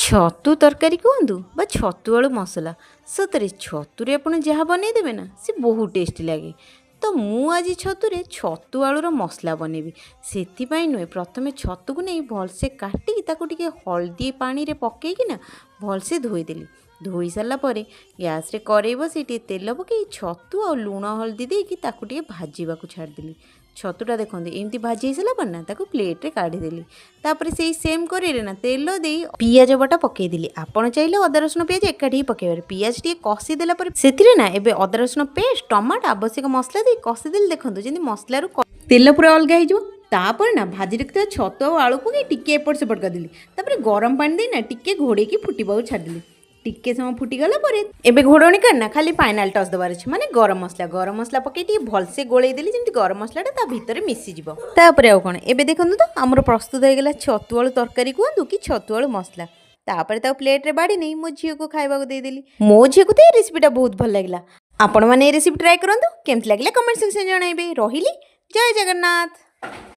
ଛତୁ ତରକାରୀ କୁହନ୍ତୁ ବା ଛତୁ ଆଳୁ ମସଲା, ସତରେ ଛତୁରେ ଆପଣ ଯାହା ବନେଇଦେବେ ନା ସେ ବହୁତ ଟେଷ୍ଟି ଲାଗେ। ତ ମୁଁ ଆଜି ଛତୁରେ ଛତୁ ଆଳୁର ମସଲା ବନେଇବି। ସେଥିପାଇଁ ନୁହେଁ, ପ୍ରଥମେ ଛତୁକୁ ନେଇ ଭଲସେ କାଟିକି ତାକୁ ଟିକେ ହଳଦୀ ପାଣିରେ ପକେଇକି ନା ଭଲସେ ଧୋଇଦେଲି। ଧୋଇ ସାରିଲା ପରେ ଗ୍ୟାସ୍ରେ କଡ଼େଇ ବସେଇ ଟିକେ ତେଲ ପକେଇ ଛତୁ ଆଉ ଲୁଣ ହଳଦୀ ଦେଇକି ତାକୁ ଟିକେ ଭାଜିବାକୁ ଛାଡ଼ିଦେଲି। ଛତୁଟା ଦେଖନ୍ତୁ ଏମିତି ଭାଜି ହେଇସାରିଲା ପରେ ନା ତାକୁ ପ୍ଲେଟ୍ରେ କାଢ଼ିଦେଲି। ତାପରେ ସେଇ ସେମ୍ କଡ଼େଇରେ ନା ତେଲ ଦେଇ ପିଆଜ ବଟା ପକେଇଦେଲି। ଆପଣ ଚାହିଁଲେ ଅଦା ରସୁଣ ପିଆଜ ଏକାଠି ହିଁ ପକେଇପାରିବେ। ପିଆଜ ଟିକେ କଷିଦେଲା ପରେ ସେଥିରେ ନା ଏବେ ଅଦା ରସୁଣ ପେଷ୍ଟ, ଟମାଟୋ, ଆବଶ୍ୟକ ମସଲା ଦେଇ କଷିଦେଲି। ଦେଖନ୍ତୁ ଯେମିତି ମସଲାରୁ ତେଲ ପୁରା ଅଲଗା ହେଇଯିବ। ତାପରେ ନା ଭାଜି ରଖିଥିବା ଛତୁ ଆଉ ଆଳୁ ପକେଇ ଟିକେ ଏପଟ ସେପଟ କରିଦେଲି। ତାପରେ ଗରମ ପାଣି ଦେଇ ନା ଟିକେ ଘୋଡ଼େଇକି ଫୁଟିବାକୁ ଛାଡ଼ିଦେଲି। ଟିକେ ସମୟ ଫୁଟିଗଲା ପରେ ଏବେ ଘୋଡ଼ଣୀ କାଢ଼ିନା ଖାଲି ଫାଇନାଲ୍ ଟଚ୍ ଦେବାର ଅଛି, ମାନେ ଗରମ ମସଲା ପକେଇ ଟିକେ ଭଲସେ ଗୋଳେଇ ଦେଲି ଯେମିତି ଗରମ ମସଲାଟା ତା ଭିତରେ ମିଶିଯିବ। ତାପରେ ଆଉ କ'ଣ, ଏବେ ଦେଖନ୍ତୁ ତ ଆମର ପ୍ରସ୍ତୁତ ହେଇଗଲା ଛତୁ ଆଳୁ ତରକାରୀ କୁହନ୍ତୁ କି ଛତୁ ଆଳୁ ମସଲା। ତାପରେ ତାକୁ ପ୍ଲେଟ୍ରେ ବାଢ଼ି ନେଇ ମୋ ଝିଅକୁ ଖାଇବାକୁ ଦେଇଦେଲି। ମୋ ଝିଅକୁ ତ ଏ ରେସିପିଟା ବହୁତ ଭଲ ଲାଗିଲା। ଆପଣମାନେ ଏ ରେସିପି ଟ୍ରାଏ କରନ୍ତୁ, କେମିତି ଲାଗିଲା କମେଣ୍ଟ ସେକ୍ସନରେ ଜଣାଇବେ। ରହିଲି, ଜୟ ଜଗନ୍ନାଥ।